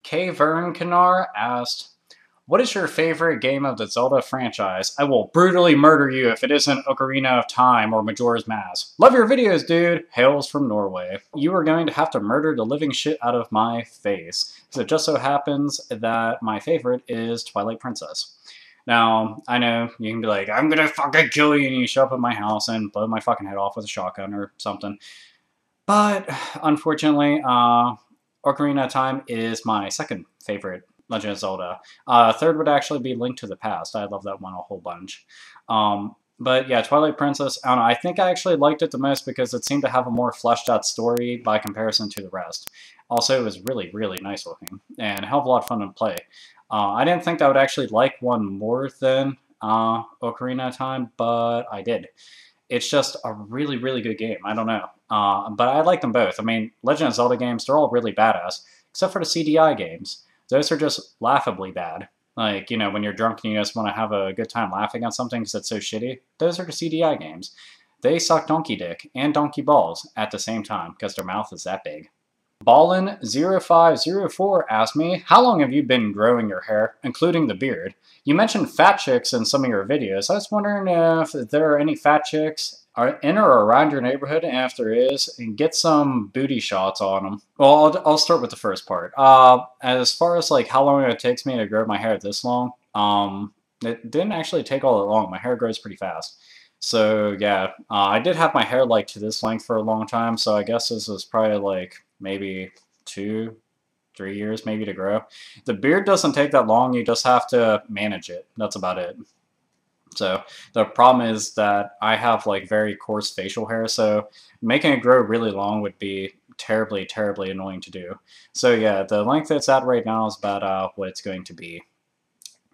K. Vernkanar asked, what is your favorite game of the Zelda franchise? I will brutally murder you if it isn't Ocarina of Time or Majora's Mask. Love your videos, dude! Hails from Norway. You are going to have to murder the living shit out of my face. So it just so happens that my favorite is Twilight Princess. Now, I know you can be like, I'm gonna fucking kill you, and you show up at my house and blow my fucking head off with a shotgun or something. But, unfortunately, Ocarina of Time is my second favorite Legend of Zelda. Third would actually be Link to the Past. I love that one a whole bunch. But yeah, Twilight Princess, I don't know, I think I actually liked it the most because it seemed to have a more fleshed out story by comparison to the rest. Also, it was really, really nice looking, and a hell of a lot of fun to play. I didn't think I would actually like one more than Ocarina of Time, but I did. It's just a really, really good game. I don't know. But I like them both. I mean, Legend of Zelda games, they're all really badass, except for the CDI games. Those are just laughably bad. Like, you know, when you're drunk and you just want to have a good time laughing at something because it's so shitty, those are the CDI games. They suck donkey dick and donkey balls at the same time because their mouth is that big. Ballin0504 asked me, how long have you been growing your hair, including the beard? You mentioned fat chicks in some of your videos. I was wondering if there are any fat chicks in or around your neighborhood, and if there is, and get some booty shots on them. Well, I'll start with the first part. As far as like how long it takes me to grow my hair this long, it didn't actually take all that long. My hair grows pretty fast. So yeah, I did have my hair like to this length for a long time, so I guess this was probably like maybe 2-3 years maybe to grow. The beard doesn't take that long, you just have to manage it. That's about it. So the problem is that I have like very coarse facial hair, so making it grow really long would be terribly, terribly annoying to do. So yeah, the length it's at right now is about what it's going to be.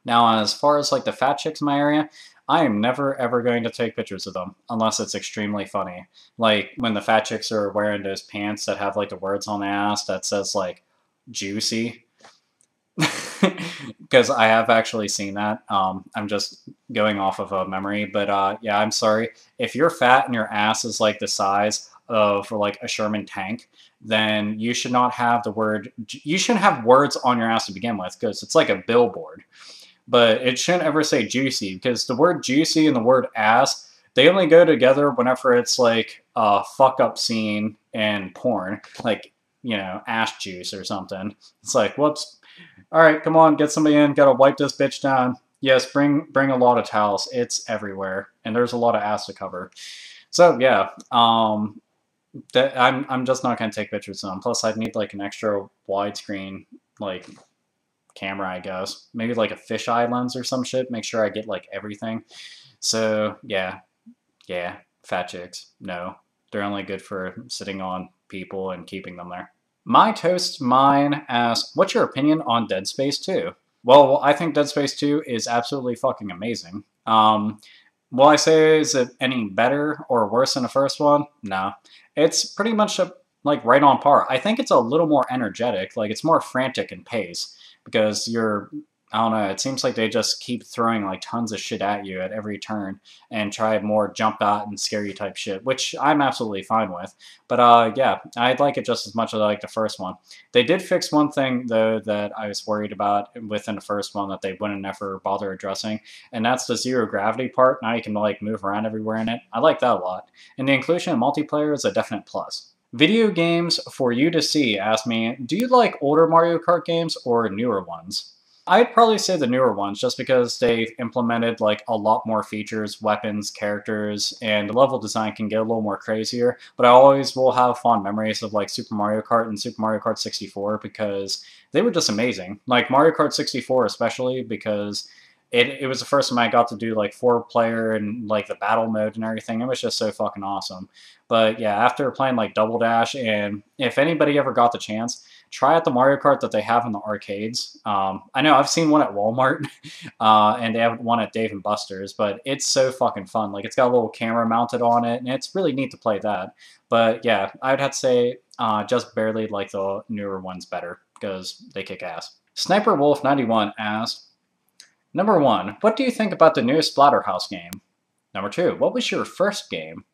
Now, as far as like the fat chicks in my area, I am never ever going to take pictures of them unless it's extremely funny. Like when the fat chicks are wearing those pants that have like the words on the ass that says like juicy. Because I have actually seen that. I'm just going off of a memory, but yeah, I'm sorry. If you're fat and your ass is like the size of like a Sherman tank, then you should not have the word, you shouldn't have words on your ass to begin with, because it's like a billboard. But it shouldn't ever say juicy, because the word juicy and the word ass, they only go together whenever it's like a fuck up scene in porn, like, you know, ass juice or something. It's like, whoops. All right, come on, get somebody in. Gotta wipe this bitch down. Yes, bring a lot of towels. It's everywhere, and there's a lot of ass to cover. So yeah, I'm just not gonna take pictures of them. Plus, I'd need like an extra widescreen like camera, I guess. Maybe like a fisheye lens or some shit. Make sure I get like everything. So yeah, fat chicks. No, they're only good for sitting on people and keeping them there. My Toast Mine asks, what's your opinion on Dead Space 2? Well, I think Dead Space 2 is absolutely fucking amazing. Will I say is it any better or worse than the first one? No. It's pretty much like right on par. I think it's a little more energetic, like it's more frantic in pace, because I don't know, it seems like they just keep throwing like tons of shit at you at every turn and try more jump out and scary type shit, which I'm absolutely fine with. But yeah, I'd like it just as much as I like the first one. They did fix one thing though that I was worried about within the first one that they wouldn't ever bother addressing, and that's the zero gravity part. Now you can like move around everywhere in it. I like that a lot. And the inclusion of multiplayer is a definite plus. Video games for you to see asked me, do you like older Mario Kart games or newer ones? I'd probably say the newer ones, just because they've implemented like a lot more features, weapons, characters, and the level design can get a little more crazier. But I always will have fond memories of like Super Mario Kart and Super Mario Kart 64 because they were just amazing. Like Mario Kart 64 especially, because it was the first time I got to do like 4-player and like the battle mode and everything. It was just so fucking awesome. But yeah, after playing like Double Dash, and if anybody ever got the chance, try out the Mario Kart that they have in the arcades. I know I've seen one at Walmart, and they have one at Dave & Buster's, but it's so fucking fun. Like, it's got a little camera mounted on it, and it's really neat to play that. But yeah, I would have to say just barely like the newer ones better, because they kick ass. Sniper Wolf 91 asked, Number 1, what do you think about the newest Splatterhouse game? Number 2, what was your first game?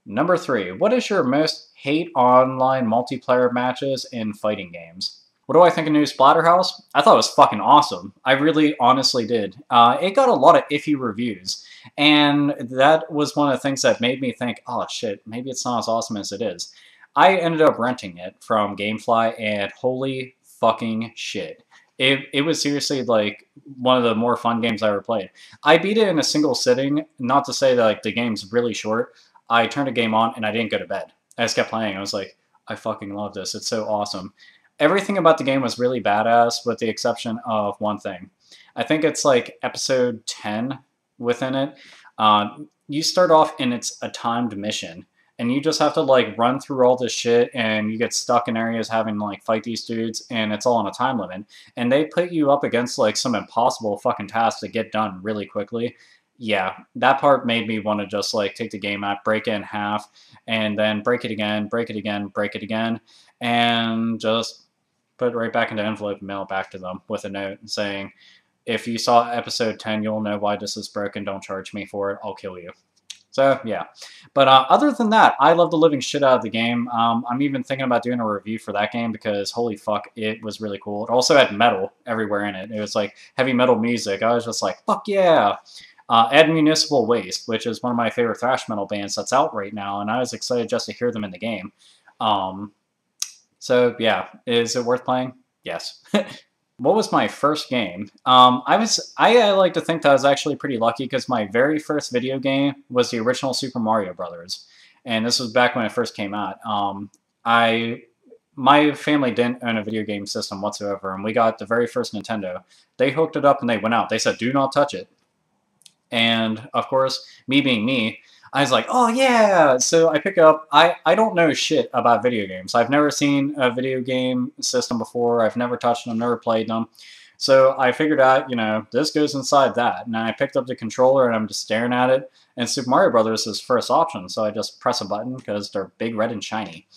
Number 3, what is your most hate online multiplayer matches in fighting games? What do I think of New Splatterhouse? I thought it was fucking awesome. I really honestly did. It got a lot of iffy reviews, and that was one of the things that made me think, oh shit, maybe it's not as awesome as it is. I ended up renting it from Gamefly, and holy fucking shit. It was seriously like one of the more fun games I ever played. I beat it in a single sitting, not to say that like the game's really short. I turned a game on and I didn't go to bed. I just kept playing. I was like, I fucking love this. It's so awesome. Everything about the game was really badass with the exception of one thing. I think it's like episode 10 within it. You start off and it's a timed mission. And you just have to like run through all this shit and you get stuck in areas having to like fight these dudes and it's all on a time limit. And they put you up against like some impossible fucking tasks to get done really quickly. Yeah, that part made me want to just like take the game out, break it in half, and then break it again, break it again, break it again, and just put it right back into the envelope and mail it back to them with a note saying, if you saw episode 10, you'll know why this is broken. Don't charge me for it. I'll kill you. So, yeah. But other than that, I love the living shit out of the game. I'm even thinking about doing a review for that game because, holy fuck, it was really cool. It also had metal everywhere in it. It was like heavy metal music. I was just like, fuck yeah. Add Municipal Waste, which is one of my favorite thrash metal bands that's out right now, and I was excited just to hear them in the game. So, yeah. Is it worth playing? Yes. What was my first game? I like to think that I was actually pretty lucky because my very first video game was the original Super Mario Brothers, and this was back when it first came out. My family didn't own a video game system whatsoever, and we got the very first Nintendo. They hooked it up and they went out. They said, "Do not touch it." And of course, me being me, I was like, oh yeah! So I pick up, I don't know shit about video games. I've never seen a video game system before. I've never touched them, never played them. So I figured out, you know, this goes inside that. And I picked up the controller and I'm just staring at it. And Super Mario Brothers is first option. So I just press a button because they're big, red, and shiny.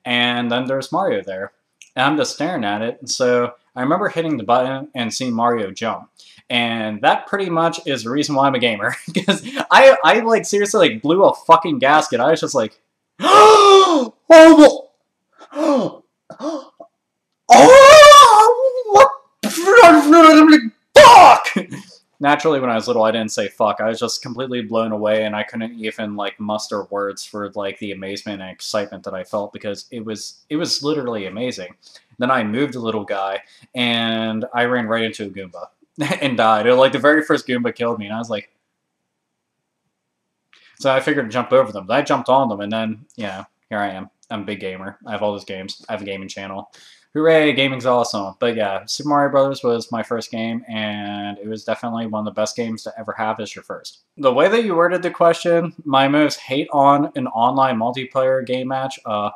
And then there's Mario there. And I'm just staring at it. And so I remember hitting the button and seeing Mario jump. And that pretty much is the reason why I'm a gamer. Because I like seriously like blew a fucking gasket. I was just like, oh, what? Fuck! Naturally, when I was little, I didn't say fuck. I was just completely blown away, and I couldn't even like muster words for like the amazement and excitement that I felt because it was literally amazing. Then I moved a little guy, and I ran right into a Goomba. And died. Or like the very first Goomba killed me, and I was like, so I figured to jump over them. But I jumped on them, and then, you know, here I am. I'm a big gamer. I have all those games. I have a gaming channel. Hooray, gaming's awesome. But yeah, Super Mario Brothers was my first game, and it was definitely one of the best games to ever have as your first. The way that you worded the question, my most hate on an online multiplayer game match, I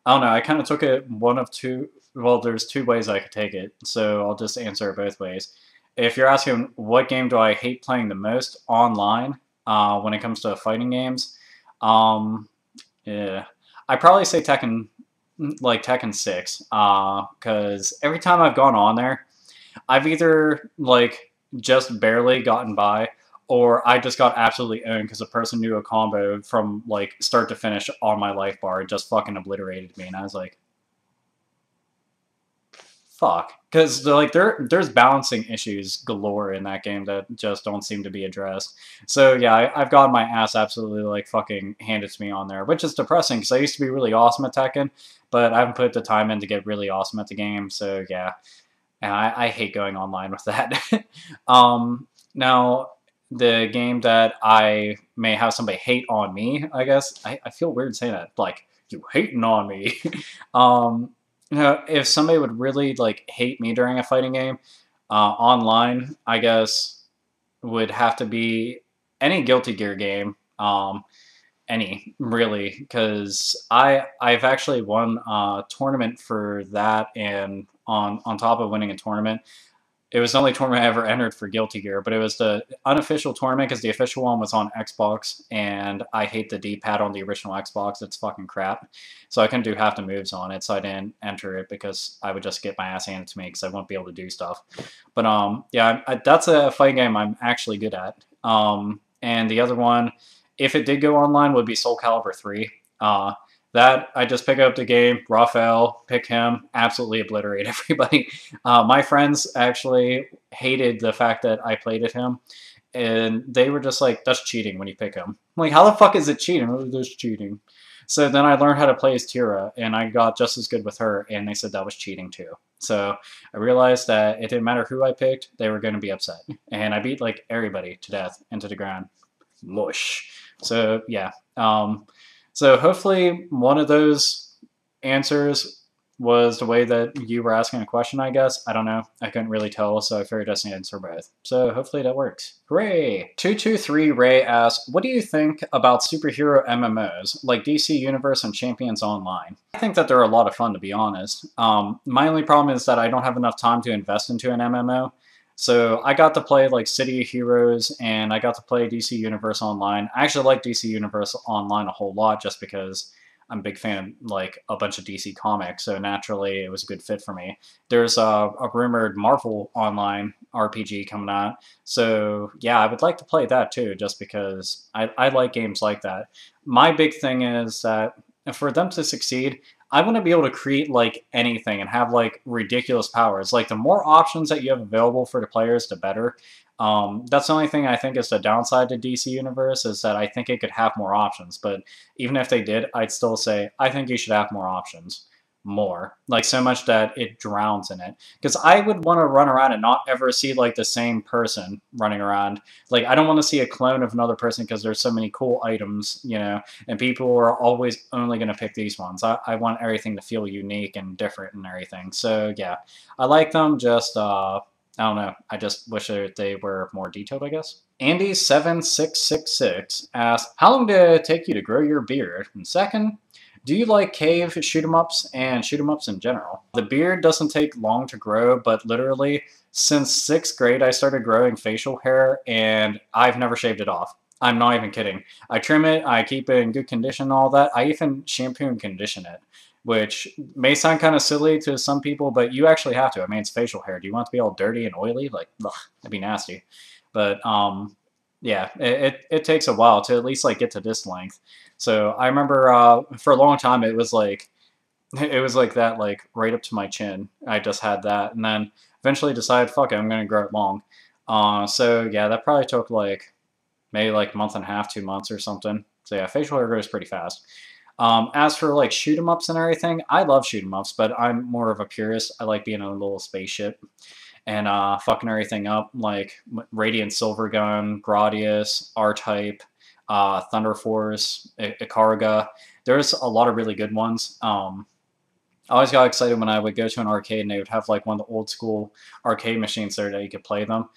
don't know, I kind of took it one of two, well, there's two ways I could take it, so I'll just answer it both ways. If you're asking what game do I hate playing the most online when it comes to fighting games, yeah, I'd probably say Tekken, like Tekken 6, because every time I've gone on there, I've either like just barely gotten by, or I just got absolutely owned because a person knew a combo from like start to finish on my life bar. It just fucking obliterated me, and I was like, fuck, because like there's balancing issues galore in that game that just don't seem to be addressed. So yeah, I've gotten my ass absolutely like fucking handed to me on there, which is depressing because I used to be really awesome at Tekken, but I haven't put the time in to get really awesome at the game. So yeah, and I hate going online with that. Now the game that I may have somebody hate on me, I guess I feel weird saying that, like, you hating on me. You know, if somebody would really like hate me during a fighting game online, I guess would have to be any Guilty Gear game, any really, because I've actually won a tournament for that, and on top of winning a tournament, it was the only tournament I ever entered for Guilty Gear, but it was the unofficial tournament because the official one was on Xbox, and I hate the D-pad on the original Xbox. It's fucking crap. So I couldn't do half the moves on it, so I didn't enter it because I would just get my ass handed to me because I wouldn't be able to do stuff. But yeah, that's a fighting game I'm actually good at. And the other one, if it did go online, would be Soul Calibur 3. That, I just pick up the game, Raphael, pick him, absolutely obliterate everybody. My friends actually hated the fact that I played at him, and they were just like, that's cheating when you pick him. I'm like, how the fuck is it cheating? Oh, that's cheating. So then I learned how to play as Tira, and I got just as good with her, and they said that was cheating too. So I realized that it didn't matter who I picked, they were going to be upset. And I beat like everybody to death into the ground. Mush. So yeah. So hopefully one of those answers was the way that you were asking a question, I guess. I don't know. I couldn't really tell, so I figured I'd answer both. So hopefully that works. Hooray! 223 Ray asks, what do you think about superhero MMOs, like DC Universe and Champions Online? I think that they're a lot of fun, to be honest. My only problem is that I don't have enough time to invest into an MMO. So I got to play like City of Heroes, and I got to play DC Universe Online. I actually like DC Universe Online a whole lot just because I'm a big fan of like a bunch of DC comics, so naturally it was a good fit for me. There's a rumored Marvel Online RPG coming out, so yeah, I would like to play that too, just because I like games like that. My big thing is that for them to succeed, I want to be able to create like anything and have like ridiculous powers. Like the more options that you have available for the players, the better. That's the only thing I think is the downside to DC Universe, is that I think it could have more options. But even if they did, I'd still say I think you should have more options. More. Like so much that it drowns in it. Because I would want to run around and not ever see like the same person running around. Like I don't want to see a clone of another person because there's so many cool items, you know, and people are always only going to pick these ones. I want everything to feel unique and different and everything. So yeah, I like them, just I don't know. I just wish that they were more detailed, I guess. Andy7666 asks, how long did it take you to grow your beard? And second, do you like cave shoot-em-ups and shoot-em-ups in general? The beard doesn't take long to grow, but literally since 6th grade I started growing facial hair, and I've never shaved it off. I'm not even kidding. I trim it, I keep it in good condition and all that. I even shampoo and condition it, which may sound kind of silly to some people, but you actually have to. I mean, it's facial hair. Do you want it to be all dirty and oily? Like, ugh, that'd be nasty. But yeah, it takes a while to at least like get to this length. So I remember for a long time it was like that, like right up to my chin. I just had that, and then eventually decided, fuck it, I'm gonna grow it long. So yeah, that probably took like maybe like a month and a half, 2 months or something. So yeah, facial hair grows pretty fast. As for like shoot 'em ups and everything, I love shoot 'em ups, but I'm more of a purist. I like being in a little spaceship and fucking everything up, like Radiant Silvergun, Gradius, R-Type, Thunder Force, Ikaruga. There's a lot of really good ones. I always got excited when I would go to an arcade and they would have like one of the old school arcade machines there that you could play them.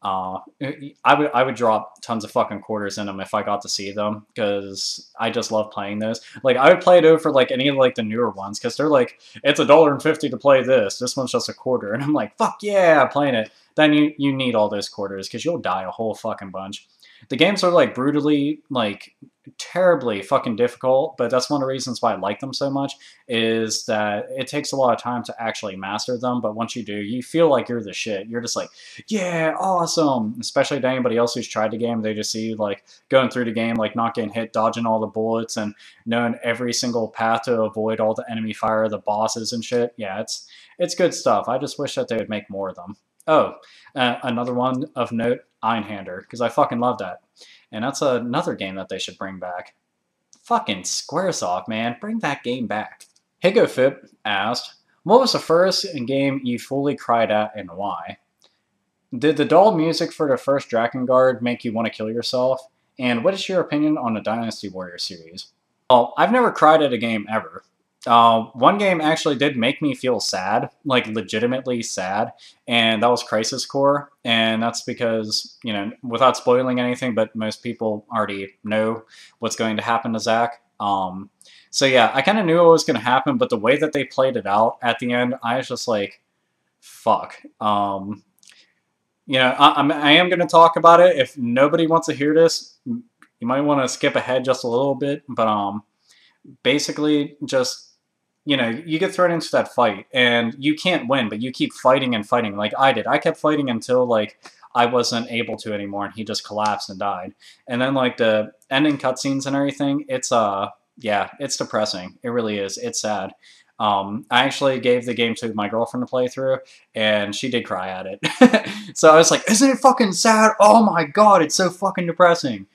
I would drop tons of fucking quarters in them if I got to see them, because I just love playing those. Like I would play it over like any of like the newer ones, because they're like, it's $1.50 to play this. This one's just a quarter, and I'm like, fuck yeah, playing it. Then you need all those quarters because you'll die a whole fucking bunch. The games are like brutally, like terribly fucking difficult, but that's one of the reasons why I like them so much, is that it takes a lot of time to actually master them, but once you do, you feel like you're the shit. You're just like, yeah, awesome. Especially to anybody else who's tried the game, they just see you like going through the game, like not getting hit, dodging all the bullets, and knowing every single path to avoid all the enemy fire, the bosses and shit. Yeah, it's good stuff. I just wish that they would make more of them. Oh, another one of note, Einhander, because I fucking love that. And that's another game that they should bring back. Fucking Squaresoft, man. Bring that game back. HigoFip asked, what was the first game you fully cried at and why? Did the dull music for the first Drakengard make you want to kill yourself? And what is your opinion on the Dynasty Warrior series? Well, I've never cried at a game ever. One game actually did make me feel sad, like legitimately sad, and that was Crisis Core, and that's because, you know, without spoiling anything, but most people already know what's going to happen to Zack. So yeah, I kind of knew what was going to happen, but the way that they played it out at the end, I was just like, fuck. You know, I am going to talk about it. If nobody wants to hear this, you might want to skip ahead just a little bit, but basically just, you know, you get thrown into that fight and you can't win, but you keep fighting and fighting like I did. I kept fighting until like I wasn't able to anymore and he just collapsed and died. And then like the ending cutscenes and everything, it's Yeah, it's depressing. It really is. It's sad. I actually gave the game to my girlfriend to play through, and she did cry at it. So I was like, isn't it fucking sad? Oh my god, it's so fucking depressing.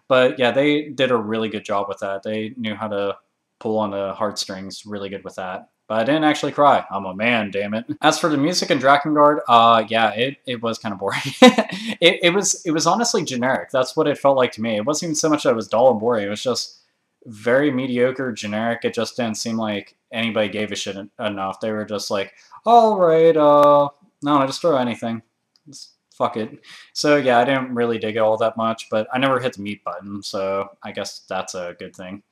But yeah, they did a really good job with that. They knew how to pull on the heartstrings really good with that. But I didn't actually cry. I'm a man, damn it. As for the music in Drakengard, yeah, it was kind of boring. It was honestly generic. That's what it felt like to me. It wasn't even so much that it was dull and boring. It was just very mediocre, generic. It just didn't seem like anybody gave a shit enough. They were just like, all right, no, just throw anything. Just fuck it. So yeah, I didn't really dig it all that much, but I never hit the mute button, so I guess that's a good thing.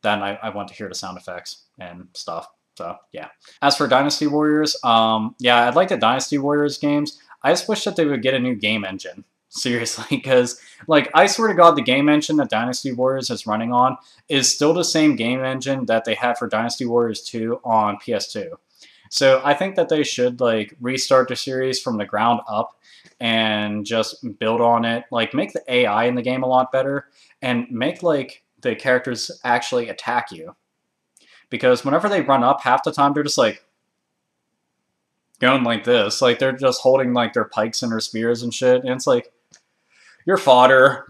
Then I want to hear the sound effects and stuff. So yeah. As for Dynasty Warriors, yeah, I'd like the Dynasty Warriors games. I just wish that they would get a new game engine. Seriously, because, like, I swear to God, the game engine that Dynasty Warriors is running on is still the same game engine that they had for Dynasty Warriors 2 on PS2. So I think that they should, like, restart the series from the ground up and just build on it. Like, make the AI in the game a lot better and make, like, the characters actually attack you. Because whenever they run up, half the time they're just, like, going like this. Like, they're just holding, like, their pikes and their spears and shit. And it's like, your fodder.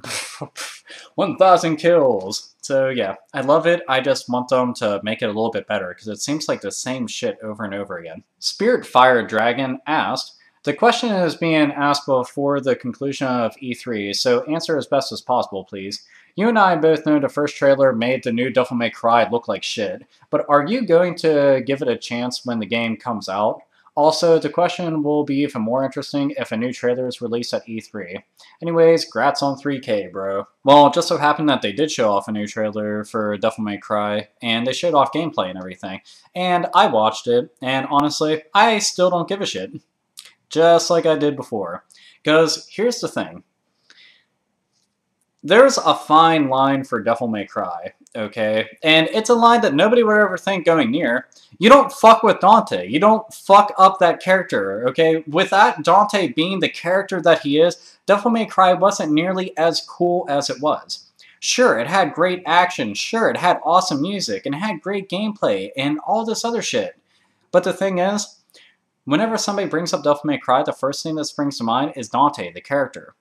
1,000 kills. So yeah, I love it. I just want them to make it a little bit better because it seems like the same shit over and over again. Spirit Fire Dragon asked, the question is being asked before the conclusion of E3, so answer as best as possible, please. You and I both know the first trailer made the new Devil May Cry look like shit, but are you going to give it a chance when the game comes out? Also, the question will be even more interesting if a new trailer is released at E3. Anyways, grats on 3K, bro. Well, it just so happened that they did show off a new trailer for Devil May Cry, and they showed off gameplay and everything. And I watched it, and honestly, I still don't give a shit. Just like I did before. Because here's the thing. There's a fine line for Devil May Cry, okay? And it's a line that nobody would ever think going near. You don't fuck with Dante. You don't fuck up that character, okay? Without Dante being the character that he is, Devil May Cry wasn't nearly as cool as it was. Sure, it had great action. Sure, it had awesome music. And it had great gameplay and all this other shit. But the thing is, whenever somebody brings up Devil May Cry, the first thing that springs to mind is Dante, the character.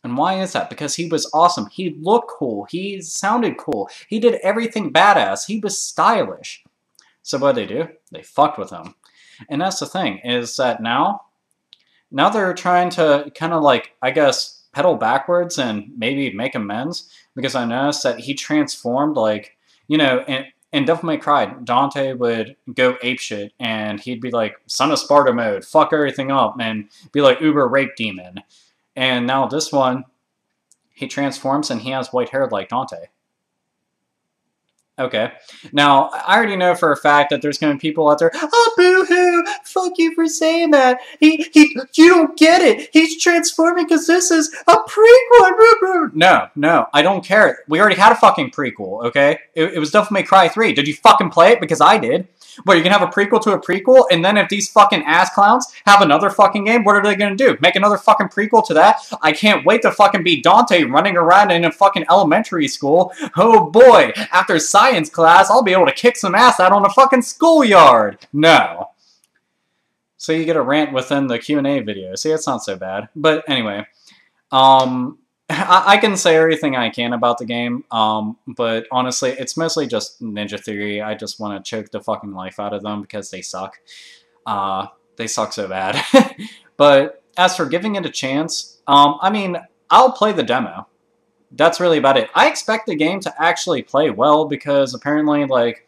And why is that? Because he was awesome. He looked cool. He sounded cool. He did everything badass. He was stylish. So what did they do? They fucked with him. And that's the thing, is that now they're trying to kind of like, I guess, pedal backwards and maybe make amends. Because I noticed that he transformed, like, you know, in Devil May Cry, Dante would go apeshit and he'd be like, Son of Sparta mode, fuck everything up, and be like uber rape demon. And now this one, he transforms and he has white hair like Dante. Okay. Now, I already know for a fact that there's going to be people out there, oh, boo-hoo, fuck you for saying that. You don't get it. He's transforming because this is a prequel. No, I don't care. We already had a fucking prequel, okay? It was Devil May Cry 3. Did you fucking play it? Because I did. What, you can have a prequel to a prequel, and then if these fucking ass clowns have another fucking game, what are they gonna do? Make another fucking prequel to that? I can't wait to fucking be Dante running around in a fucking elementary school. Oh boy, after science class, I'll be able to kick some ass out on a fucking schoolyard. No. So you get a rant within the Q&A video. See, it's not so bad. But anyway, I can say everything I can about the game, but honestly, it's mostly just Ninja Theory. I just want to choke the fucking life out of them because they suck. They suck so bad. But as for giving it a chance, I mean, I'll play the demo. That's really about it. I expect the game to actually play well because apparently, like,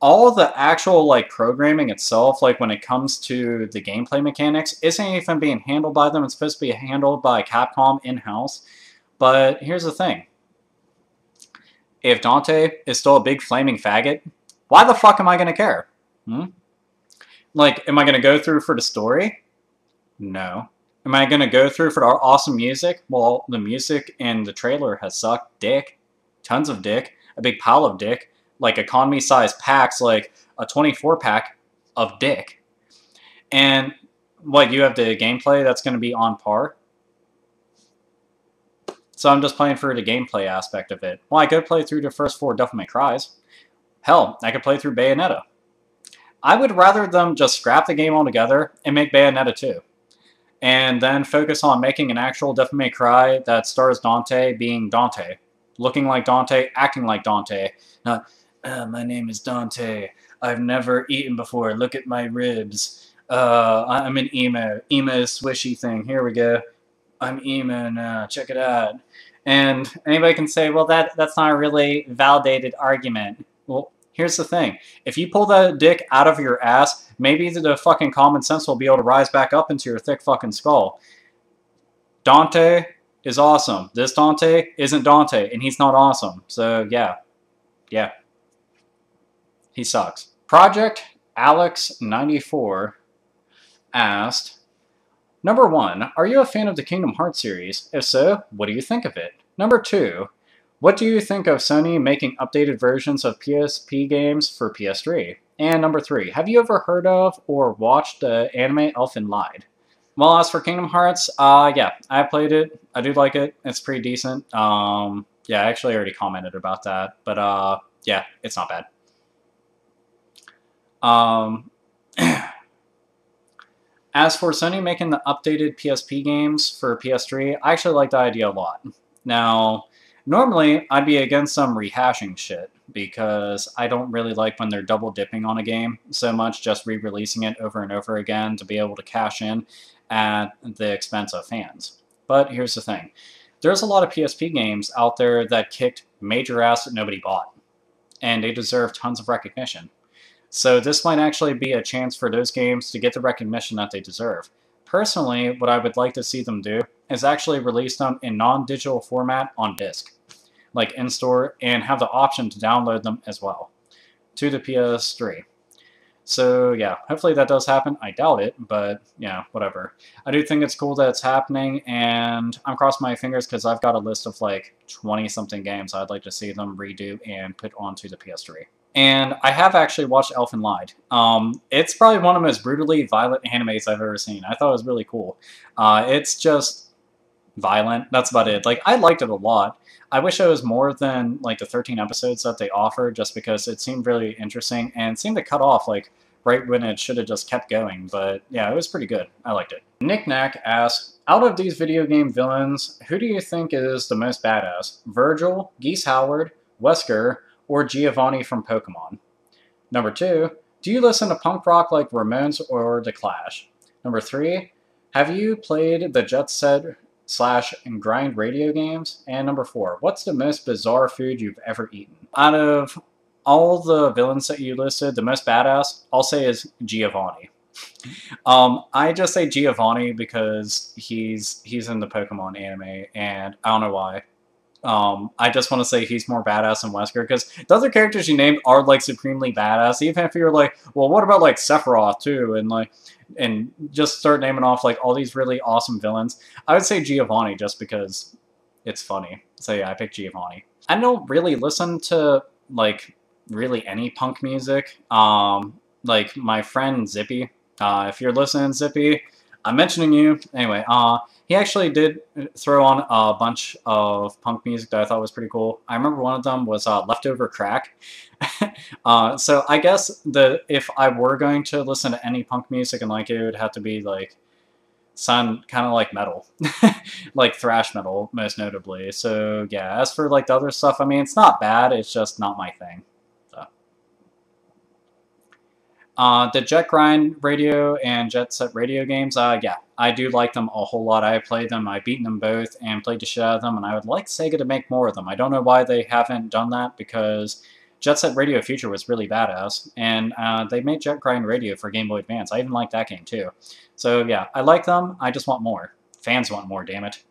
all the actual, like, programming itself, like, when it comes to the gameplay mechanics, isn't even being handled by them. It's supposed to be handled by Capcom in-house. But here's the thing. If Dante is still a big flaming faggot, why the fuck am I going to care? Like, am I going to go through for the story? No. Am I going to go through for the awesome music? Well, the music in the trailer has sucked dick. Tons of dick. A big pile of dick. Like economy-sized packs, like a 24-pack of dick. And what, you have the gameplay that's going to be on par? So I'm just playing for the gameplay aspect of it. Well, I could play through the first 4 Devil May Cries. Hell, I could play through Bayonetta. I would rather them just scrap the game altogether and make Bayonetta 2. And then focus on making an actual Devil May Cry that stars Dante being Dante. Looking like Dante, acting like Dante. Not, my name is Dante. I've never eaten before. Look at my ribs. I'm an emo. Emo swishy thing. Here we go. I'm emo now. Check it out. And anybody can say, well, that's not a really validated argument. Well, here's the thing. If you pull that dick out of your ass, maybe the fucking common sense will be able to rise back up into your thick fucking skull. Dante is awesome. This Dante isn't Dante, and he's not awesome. So, yeah. Yeah. He sucks. Project Alex94 asked, Number 1, are you a fan of the Kingdom Hearts series? If so, what do you think of it? Number 2, what do you think of Sony making updated versions of PSP games for PS3? And number 3, have you ever heard of or watched the anime Elfen Lied? Well, as for Kingdom Hearts, yeah, I played it. I do like it. It's pretty decent. Yeah, I actually already commented about that. But, yeah, it's not bad. As for Sony making the updated PSP games for PS3, I actually like the idea a lot. Now, normally, I'd be against some rehashing shit, because I don't really like when they're double dipping on a game so much, just re-releasing it over and over again to be able to cash in at the expense of fans. But here's the thing. There's a lot of PSP games out there that kicked major ass that nobody bought, and they deserve tons of recognition. So this might actually be a chance for those games to get the recognition that they deserve. Personally, what I would like to see them do is actually release them in non-digital format on disc, like in-store, and have the option to download them as well to the PS3. So yeah, hopefully that does happen. I doubt it, but yeah, whatever. I do think it's cool that it's happening, and I'm crossing my fingers because I've got a list of like 20-something games I'd like to see them redo and put onto the PS3. And I have actually watched Elfen Lied. It's probably one of the most brutally violent animes I've ever seen. I thought it was really cool. It's just violent. That's about it. Like, I liked it a lot. I wish it was more than like the 13 episodes that they offered, just because it seemed really interesting and seemed to cut off like right when it should have just kept going. But yeah, it was pretty good. I liked it. Nicknack asks, out of these video game villains, who do you think is the most badass? Virgil, Geese Howard, Wesker, or Giovanni from Pokemon? Number 2, do you listen to punk rock like Ramones or The Clash? Number 3, have you played the Jet Set / grind radio games? And number 4, what's the most bizarre food you've ever eaten? Out of all the villains that you listed, the most badass, I'll say, is Giovanni. I just say Giovanni because he's in the Pokemon anime, and I don't know why. I just want to say he's more badass than Wesker, because the other characters you named are like supremely badass. Even if you're like, well, what about like Sephiroth too, and just start naming off like all these really awesome villains, I would say Giovanni just because it's funny. So yeah, I picked Giovanni. I don't really listen to like really any punk music. Like my friend Zippy. If you're listening, Zippy, I'm mentioning you. Anyway, he actually did throw on a bunch of punk music that I thought was pretty cool. I remember one of them was Leftover Crack. So I guess if I were going to listen to any punk music and like it would have to be like sound kind of like metal, like thrash metal most notably. So yeah, as for like the other stuff, I mean, it's not bad. It's just not my thing. The Jet Grind Radio and Jet Set Radio games, yeah, I do like them a whole lot. I played them, I've beaten them both, and played the shit out of them, and I would like Sega to make more of them. I don't know why they haven't done that, because Jet Set Radio Future was really badass, and they made Jet Grind Radio for Game Boy Advance. I even like that game, too. So, yeah, I like them, I just want more. Fans want more, damn it.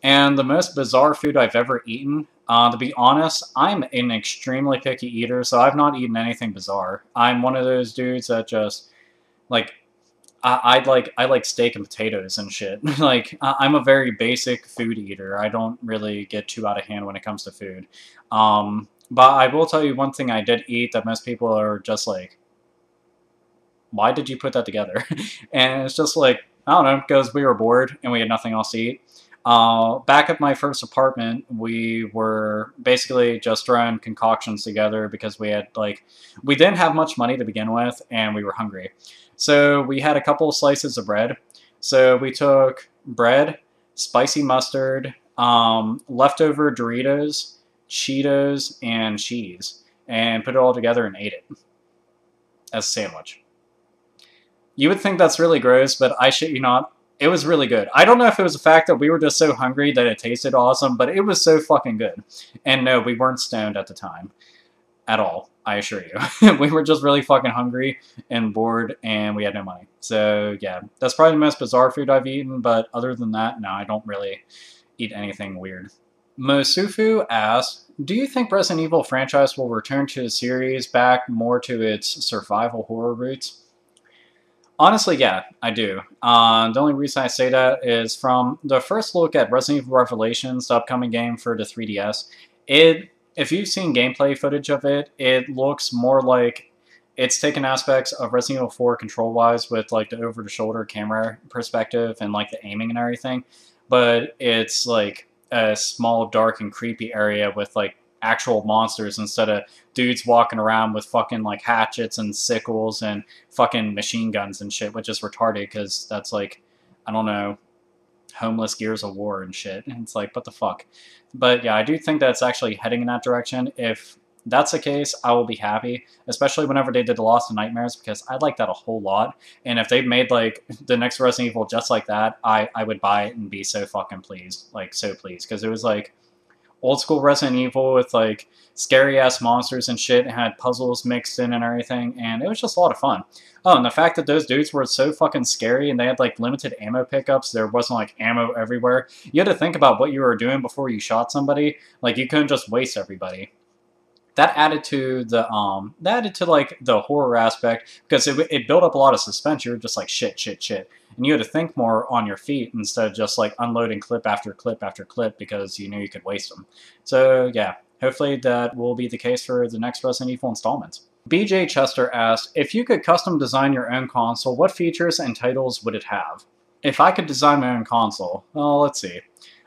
And the most bizarre food I've ever eaten, to be honest, I'm an extremely picky eater, so I've not eaten anything bizarre. I'm one of those dudes that just, like, I like steak and potatoes and shit. Like, I'm a very basic food eater. I don't really get too out of hand when it comes to food. But I will tell you one thing I did eat that most people are just like, why did you put that together? And it's just like, I don't know, because we were bored and we had nothing else to eat. Back at my first apartment, we were basically just throwing concoctions together because we had we didn't have much money to begin with, and we were hungry. So we had a couple of slices of bread. So we took bread, spicy mustard, leftover Doritos, Cheetos, and cheese, and put it all together and ate it as a sandwich. You would think that's really gross, but I shit you not, it was really good. I don't know if it was the fact that we were just so hungry that it tasted awesome, but it was so fucking good. And no, we weren't stoned at the time. At all, I assure you. We were just really fucking hungry and bored, and we had no money. So yeah, that's probably the most bizarre food I've eaten, but other than that, no, I don't really eat anything weird. Mosufu asks, do you think Resident Evil franchise will return to the series back more to its survival horror roots? Honestly, yeah, I do. The only reason I say that is from the first look at Resident Evil Revelations, the upcoming game for the 3DS, if you've seen gameplay footage of it, it looks more like it's taken aspects of Resident Evil 4 control-wise with like the over-the-shoulder camera perspective and like the aiming and everything, but it's like a small, dark, and creepy area with like actual monsters instead of dudes walking around with fucking like hatchets and sickles and fucking machine guns and shit, which is retarded because that's like, I don't know, homeless Gears of War and shit. And it's like, what the fuck? But yeah, I do think that it's actually heading in that direction. If that's the case, I will be happy, especially whenever they did The Lost and Nightmares, because I like that a whole lot. And if they made like the next Resident Evil just like that, I would buy it and be so fucking pleased, like so pleased, because it was like old school Resident Evil with like scary ass monsters and shit, and had puzzles mixed in and everything, and it was just a lot of fun. Oh, and the fact that those dudes were so fucking scary and they had like limited ammo pickups, there wasn't like ammo everywhere. You had to think about what you were doing before you shot somebody. Like you couldn't just waste everybody. That added to like the horror aspect, because it built up a lot of suspense. You were just like shit, and you had to think more on your feet instead of just like unloading clip after clip after clip because you knew you could waste them. So yeah, hopefully that will be the case for the next Resident Evil installments. BJ Chester asked, if you could custom design your own console, what features and titles would it have? If I could design my own console, well, let's see.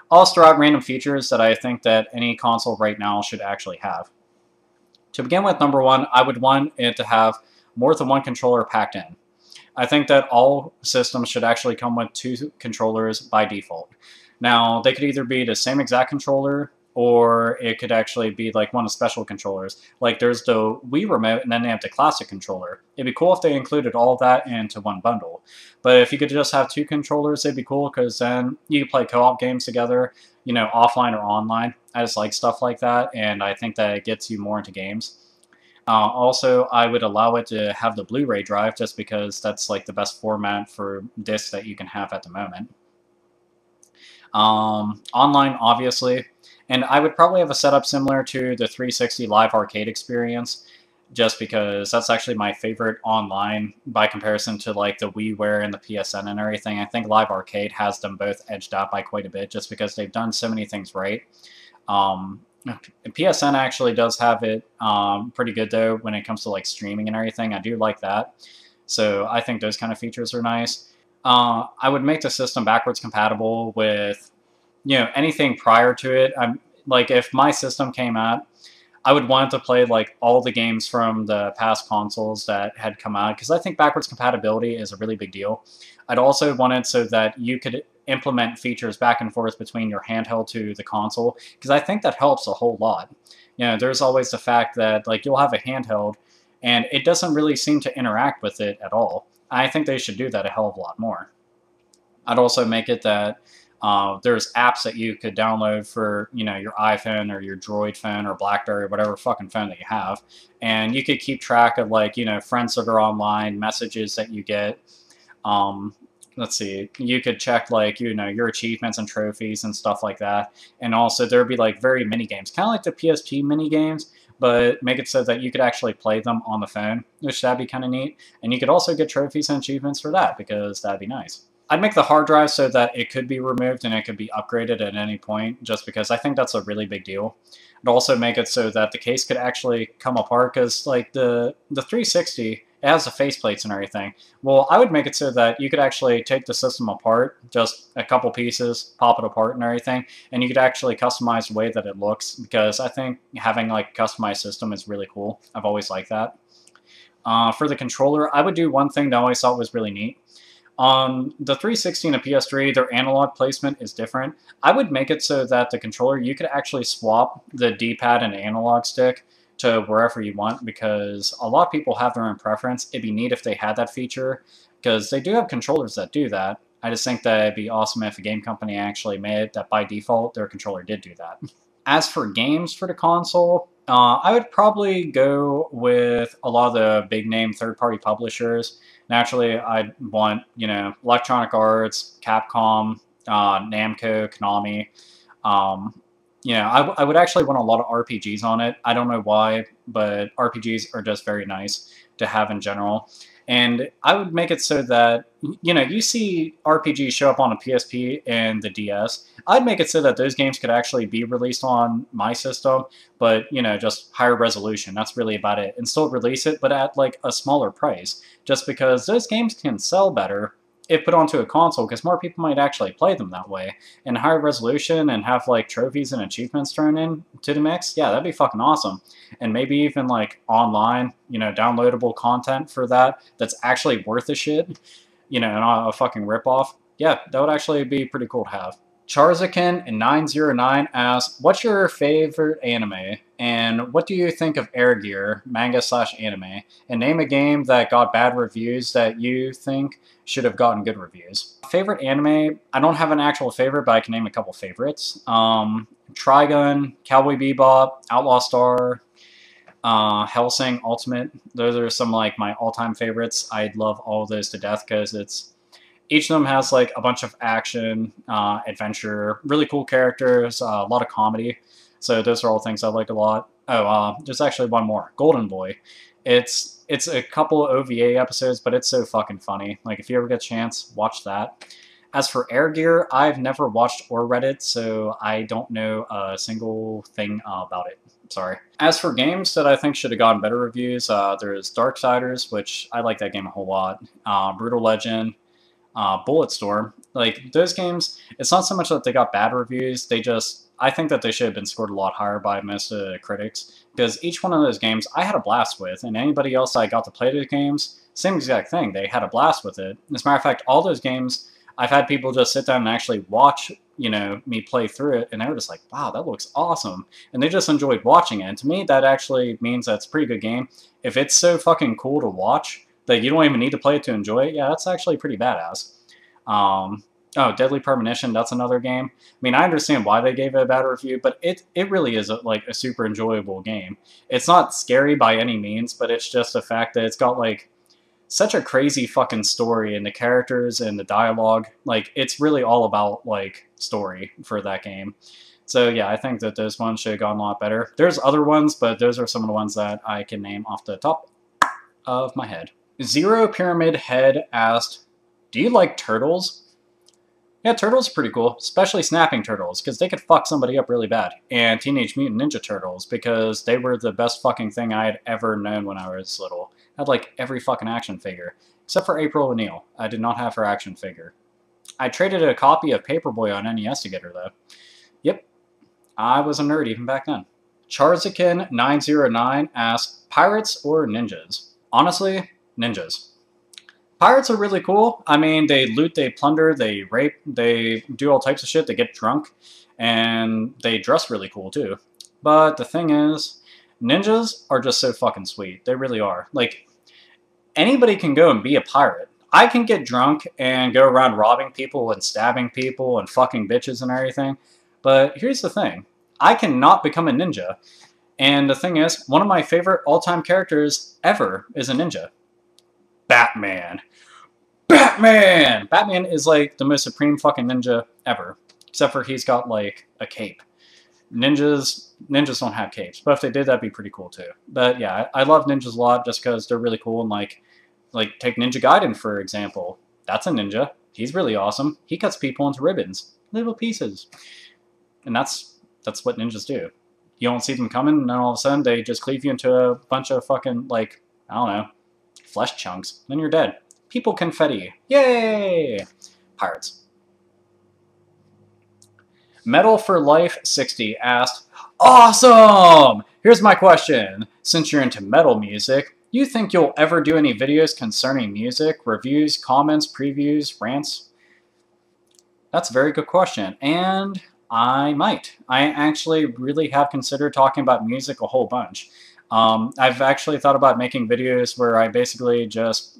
I'll throw out random features that I think that any console right now should actually have. To begin with, number one, I would want it to have more than one controller packed in. I think that all systems should actually come with 2 controllers by default. Now, they could either be the same exact controller, or it could actually be like one of the special controllers. Like there's the Wii Remote, and then they have the classic controller. It'd be cool if they included all of that into one bundle. But if you could just have 2 controllers, it'd be cool, because then you could play co-op games together, you know, offline or online. I just like stuff like that, and I think that it gets you more into games. Also, I would allow it to have the Blu-ray drive, just because that's like the best format for discs that you can have at the moment. Online, obviously. And I would probably have a setup similar to the 360 Live Arcade experience, just because that's actually my favorite online by comparison to like the WiiWare and the PSN and everything. I think Live Arcade has them both edged out by quite a bit, just because they've done so many things right. PSN actually does have it pretty good though when it comes to like streaming and everything. I do like that. So I think those kind of features are nice. I would make the system backwards compatible with, you know, anything prior to it. Like if my system came out, I would want it to play like all the games from the past consoles that had come out, because I think backwards compatibility is a really big deal. I'd also want it so that you could implement features back and forth between your handheld to the console, because I think that helps a whole lot. You know, there's always the fact that like you'll have a handheld and it doesn't really seem to interact with it at all. I think they should do that a hell of a lot more. I'd also make it that there's apps that you could download for, you know, your iPhone or your Droid phone or BlackBerry or whatever fucking phone that you have, and you could keep track of like, you know, friends that are online, messages that you get. Let's see, you could check like, you know, your achievements and trophies and stuff like that. And also there'd be like very mini games, kind of like the PSP mini games, but make it so that you could actually play them on the phone, which that'd be kind of neat. And you could also get trophies and achievements for that, because that'd be nice. I'd make the hard drive so that it could be removed and it could be upgraded at any point, just because I think that's a really big deal. I'd also make it so that the case could actually come apart, because like the 360, it has the faceplates and everything. Well, I would make it so that you could actually take the system apart, just a couple pieces, pop it apart and everything, and you could actually customize the way that it looks, because I think having like a customized system is really cool. I've always liked that. For the controller, I would do one thing that I always thought was really neat. On the 360 and the PS3, their analog placement is different. I would make it so that the controller, you could actually swap the D-pad and analog stick to wherever you want, because a lot of people have their own preference. It'd be neat if they had that feature, because they do have controllers that do that. I just think that it'd be awesome if a game company actually made it that by default their controller did do that. As for games for the console, I would probably go with a lot of the big name third-party publishers. Naturally, I'd want, Electronic Arts, Capcom, Namco, Konami. I would actually want a lot of RPGs on it. I don't know why, but RPGs are just very nice to have in general. And I would make it so that, you see RPGs show up on a PSP and the DS. I'd make it so that those games could actually be released on my system, but, just higher resolution. That's really about it. And still release it, but at, like, a smaller price. Just because those games can sell better if put onto a console, because more people might actually play them that way. And higher resolution and have, like, trophies and achievements thrown in to the mix, yeah, that'd be fucking awesome. And maybe even, like, online, downloadable content for that's actually worth a shit, and not a fucking ripoff. Yeah, that would actually be pretty cool to have. Charzakin in 909 asks, what's your favorite anime? And what do you think of Air Gear, manga/anime? And name a game that got bad reviews that you think should have gotten good reviews. Favorite anime, I don't have an actual favorite, but I can name a couple favorites. Trigun, Cowboy Bebop, Outlaw Star, Hellsing Ultimate. Those are some like my all-time favorites. I love all of those to death because each of them has like a bunch of action, adventure, really cool characters, a lot of comedy. So those are all things I like a lot. Oh, there's actually one more, Golden Boy. It's a couple OVA episodes, but it's so fucking funny. Like if you ever get a chance, watch that. As for Air Gear, I've never watched or read it, so I don't know a single thing about it. Sorry. As for games that I think should have gotten better reviews, there's Darksiders, which I like that game a whole lot. Brutal Legend, Bulletstorm. Like those games, it's not so much that they got bad reviews, I think that they should have been scored a lot higher by most of the critics, because each one of those games I had a blast with, and anybody else I got to play those games, same exact thing, they had a blast with it. As a matter of fact, all those games, I've had people just sit down and actually watch, me play through it, and they were just like, wow, that looks awesome. And they just enjoyed watching it. And to me, that actually means that's a pretty good game. If it's so fucking cool to watch that you don't even need to play it to enjoy it, yeah, that's actually pretty badass. Oh, Deadly Premonition, that's another game. I mean, I understand why they gave it a bad review, but it really is like a super enjoyable game. It's not scary by any means, but it's just the fact that it's got like such a crazy fucking story, and the characters and the dialogue, like it's really all about like story for that game. So yeah, I think that those ones should have gone a lot better. There's other ones, but those are some of the ones that I can name off the top of my head. Zero Pyramid Head asked, do you like turtles? Yeah, turtles are pretty cool, especially snapping turtles, because they could fuck somebody up really bad. And Teenage Mutant Ninja Turtles, because they were the best fucking thing I had ever known when I was little. I had like every fucking action figure, except for April O'Neil. I did not have her action figure. I traded a copy of Paperboy on NES to get her though. Yep, I was a nerd even back then. Charzakin909 asks, pirates or ninjas? Honestly, ninjas. Pirates are really cool. I mean, they loot, they plunder, they rape, they do all types of shit, they get drunk, and they dress really cool too. But the thing is, ninjas are just so fucking sweet. They really are. Like, anybody can go and be a pirate. I can get drunk and go around robbing people and stabbing people and fucking bitches and everything. But here's the thing. I cannot become a ninja. And the thing is, one of my favorite all-time characters ever is a ninja. Batman. Batman! Batman is like the most supreme fucking ninja ever. Except for he's got like a cape. Ninjas don't have capes, but if they did, that'd be pretty cool too. But yeah, I love ninjas a lot just because they're really cool, and like take Ninja Gaiden for example. That's a ninja. He's really awesome. He cuts people into ribbons, little pieces, and that's what ninjas do. You don't see them coming, and then all of a sudden they just cleave you into a bunch of fucking like, I don't know, flesh chunks, then you're dead. People confetti. Yay! Pirates. Metal for Life 60 asked, awesome! Here's my question. Since you're into metal music, you think you'll ever do any videos concerning music, reviews, comments, previews, rants? That's a very good question, and I might. I actually really have considered talking about music a whole bunch. I've actually thought about making videos where I basically just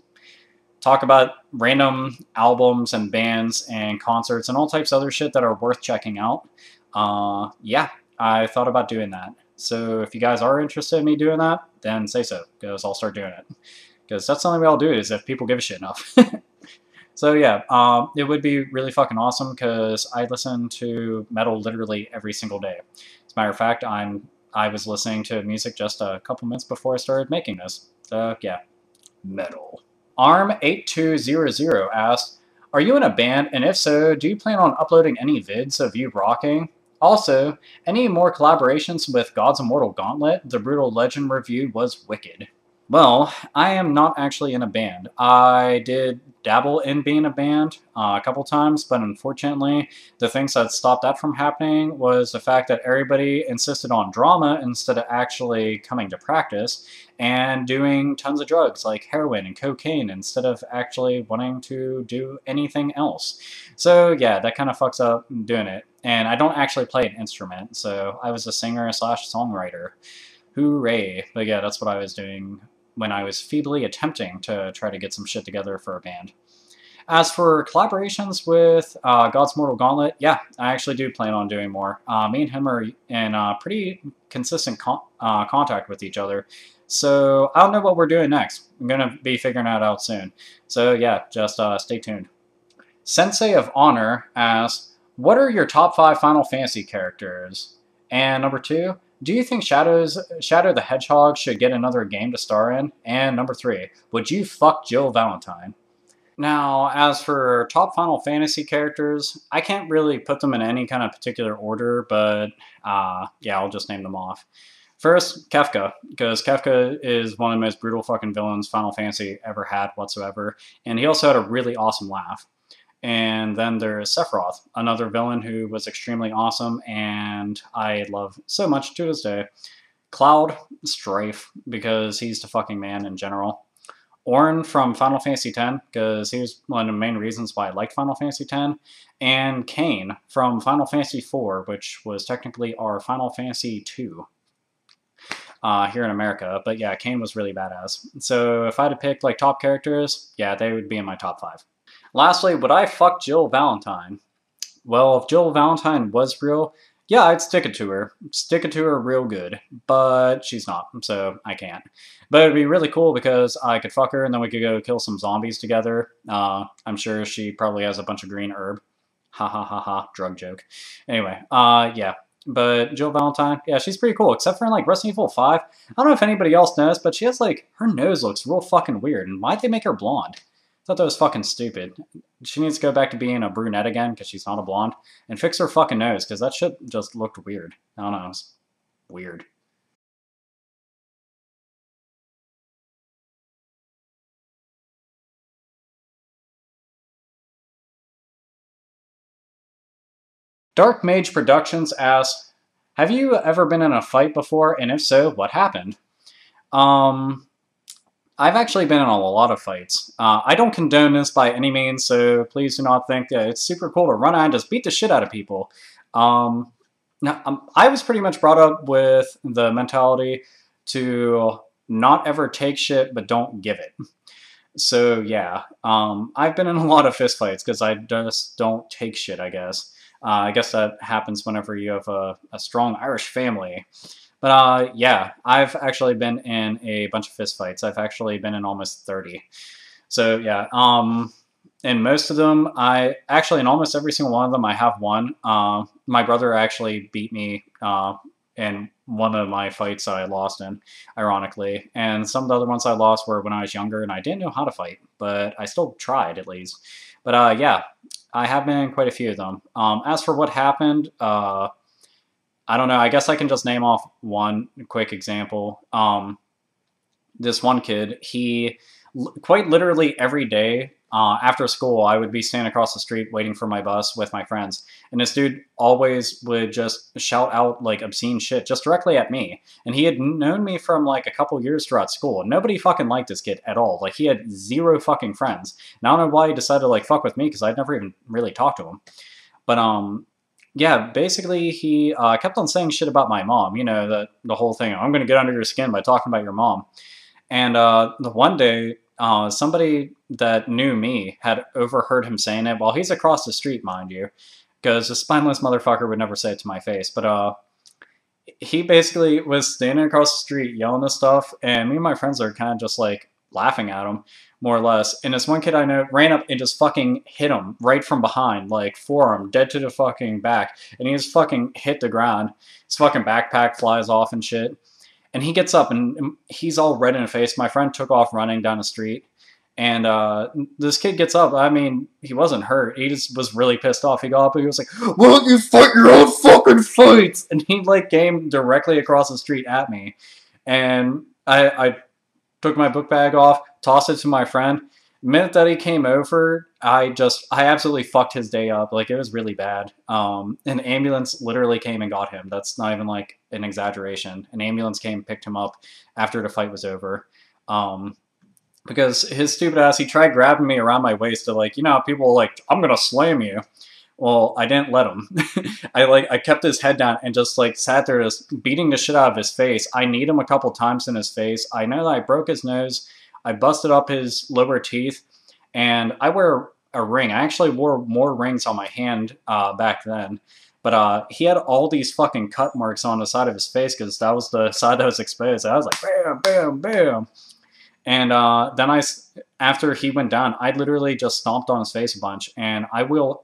talk about random albums and bands and concerts and all types of other shit that are worth checking out. Yeah, I thought about doing that. So if you guys are interested in me doing that, then say so, because I'll start doing it. Because that's the only way I'll do it, is if people give a shit enough. So yeah, it would be really fucking awesome, because I listen to metal literally every single day. As a matter of fact, I was listening to music just a couple minutes before I started making this. So yeah, metal. Arm8200 asked, are you in a band, and if so, do you plan on uploading any vids of you rocking? Also, any more collaborations with God's Immortal Gauntlet? The Brutal Legend review was wicked. Well, I am not actually in a band. I did dabble in being in a band a couple times, but unfortunately, the things that stopped that from happening was the fact that everybody insisted on drama instead of actually coming to practice, and doing tons of drugs like heroin and cocaine instead of actually wanting to do anything else. So yeah, that kind of fucks up doing it. And I don't actually play an instrument, so I was a singer slash songwriter. Hooray. But yeah, that's what I was doing when I was feebly attempting to try to get some shit together for a band. As for collaborations with God's Mortal Gauntlet, yeah, I actually do plan on doing more. Me and him are in pretty consistent contact with each other. So I don't know what we're doing next. I'm going to be figuring that out soon. So yeah, just stay tuned. Sensei of Honor asks, what are your top 5 Final Fantasy characters? And number 2, do you think Shadow the Hedgehog should get another game to star in? And number 3, would you fuck Jill Valentine? Now, as for top Final Fantasy characters, I can't really put them in any kind of particular order, but yeah, I'll just name them off. First, Kefka, because Kefka is one of the most brutal fucking villains Final Fantasy ever had whatsoever, and he also had a really awesome laugh. And then there's Sephiroth, another villain who was extremely awesome and I love so much to this day. Cloud, Strafe, because he's the fucking man in general. Auron from Final Fantasy X, because he was one of the main reasons why I liked Final Fantasy X. And Kain from Final Fantasy IV, which was technically our Final Fantasy II here in America. But yeah, Kain was really badass. So if I had to pick like top characters, yeah, they would be in my top 5. Lastly, would I fuck Jill Valentine? Well, if Jill Valentine was real, yeah, I'd stick it to her. Stick it to her real good. But she's not, so I can't. But it'd be really cool because I could fuck her and then we could go kill some zombies together. I'm sure she probably has a bunch of green herb. Ha ha ha ha, drug joke. Anyway, yeah. But Jill Valentine, yeah, she's pretty cool. Except for in like Resident Evil 5. I don't know if anybody else knows, but she has like, her nose looks real fucking weird. And why'd they make her blonde? I thought that was fucking stupid. She needs to go back to being a brunette again because she's not a blonde. And fix her fucking nose because that shit just looked weird. I don't know. It's weird. Dark Mage Productions asks, have you ever been in a fight before? And if so, what happened? I've actually been in a lot of fights. I don't condone this by any means, so please do not think that it's super cool to run out and just beat the shit out of people. I was pretty much brought up with the mentality to not ever take shit, but don't give it. So yeah, I've been in a lot of fistfights because I just don't take shit, I guess. I guess that happens whenever you have a strong Irish family. But yeah, I've actually been in a bunch of fistfights. I've actually been in almost 30. So yeah, in most of them, in almost every single one of them, I have won. My brother actually beat me in one of my fights I lost in, ironically. And some of the other ones I lost were when I was younger and I didn't know how to fight, but I still tried at least. But yeah, I have been in quite a few of them. As for what happened, I don't know. I guess I can just name off one quick example. This one kid, he quite literally every day after school, I would be standing across the street waiting for my bus with my friends. And this dude always would just shout out like obscene shit just directly at me. And he had known me from like a couple years throughout school. Nobody fucking liked this kid at all. Like he had zero fucking friends. And I don't know why he decided to like fuck with me because I'd never even really talked to him. But yeah, basically he kept on saying shit about my mom. You know, the whole thing. I'm gonna get under your skin by talking about your mom. And the one day, somebody that knew me had overheard him saying it while he's across the street, mind you, because a spineless motherfucker would never say it to my face. But he basically was standing across the street yelling this stuff, and me and my friends are kind of just like laughing at him, more or less. And this one kid I know ran up and just fucking hit him right from behind, like forearm, dead to the fucking back. And he just fucking hit the ground. His fucking backpack flies off and shit. And he gets up and he's all red in the face. My friend took off running down the street. And this kid gets up. I mean, he wasn't hurt. He just was really pissed off. He got up and he was like, "Why don't you fight your own fucking fights?" And he like came directly across the street at me. And I took my book bag off, tossed it to my friend. The minute that he came over, I absolutely fucked his day up. Like, it was really bad. An ambulance literally came and got him. That's not even, like, an exaggeration. An ambulance came and picked him up after the fight was over. Because his stupid ass, he tried grabbing me around my waist to, like, you know how people are like, "I'm gonna slam you." Well, I didn't let him. I kept his head down and just, like, sat there just beating the shit out of his face. I kneed him a couple times in his face. I know that I broke his nose. I busted up his lower teeth, and I wear a ring. I actually wore more rings on my hand back then, but he had all these fucking cut marks on the side of his face because that was the side that was exposed. I was like, bam, bam, bam. And then after he went down, I literally just stomped on his face a bunch, and I wear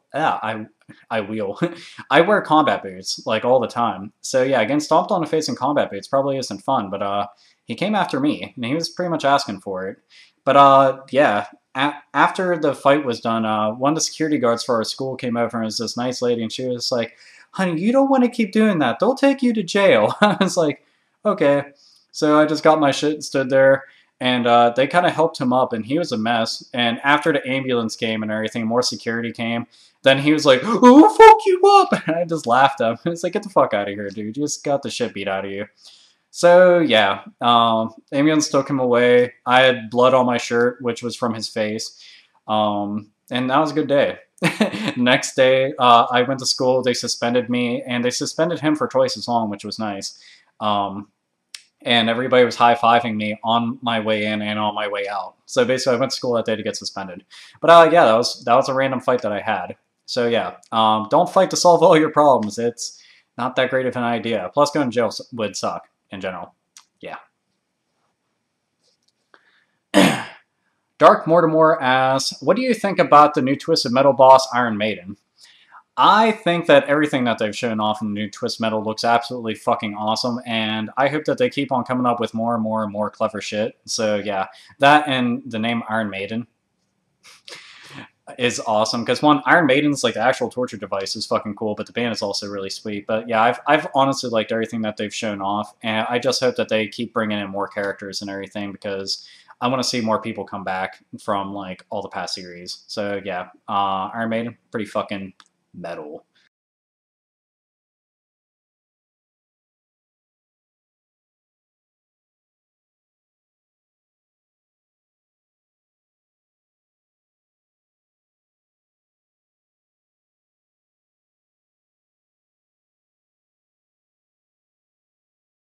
combat boots, like, all the time. So yeah, getting stomped on the face in combat boots probably isn't fun, but he came after me, and he was pretty much asking for it. But yeah, after the fight was done, one of the security guards for our school came over, and it was this nice lady, and she was like, "Honey, you don't want to keep doing that. They'll take you to jail." I was like, okay. So I just got my shit and stood there. And they kind of helped him up, and he was a mess. And after the ambulance came and everything, more security came. Then he was like, "Oh, fuck you up!" And I just laughed at him. It's like, get the fuck out of here, dude. You just got the shit beat out of you. So, yeah. Ambulance took him away. I had blood on my shirt, which was from his face. And that was a good day. Next day, I went to school. They suspended me, and they suspended him for twice as long, which was nice. And everybody was high-fiving me on my way in and on my way out. So basically, I went to school that day to get suspended. But yeah, that was a random fight that I had. So yeah, don't fight to solve all your problems. It's not that great of an idea. Plus, going to jail would suck in general. Yeah. Dark Mortimer asks, "What do you think about the new Twisted Metal boss, Iron Maiden?" I think that everything that they've shown off in the new Twist Metal looks absolutely fucking awesome, and I hope that they keep on coming up with more and more and more clever shit. So yeah, that and the name Iron Maiden is awesome, because one, Iron Maiden's like the actual torture device is fucking cool, but the band is also really sweet. But yeah, I've honestly liked everything that they've shown off, and I just hope that they keep bringing in more characters and everything, because I want to see more people come back from like all the past series. So yeah, Iron Maiden, pretty fucking metal.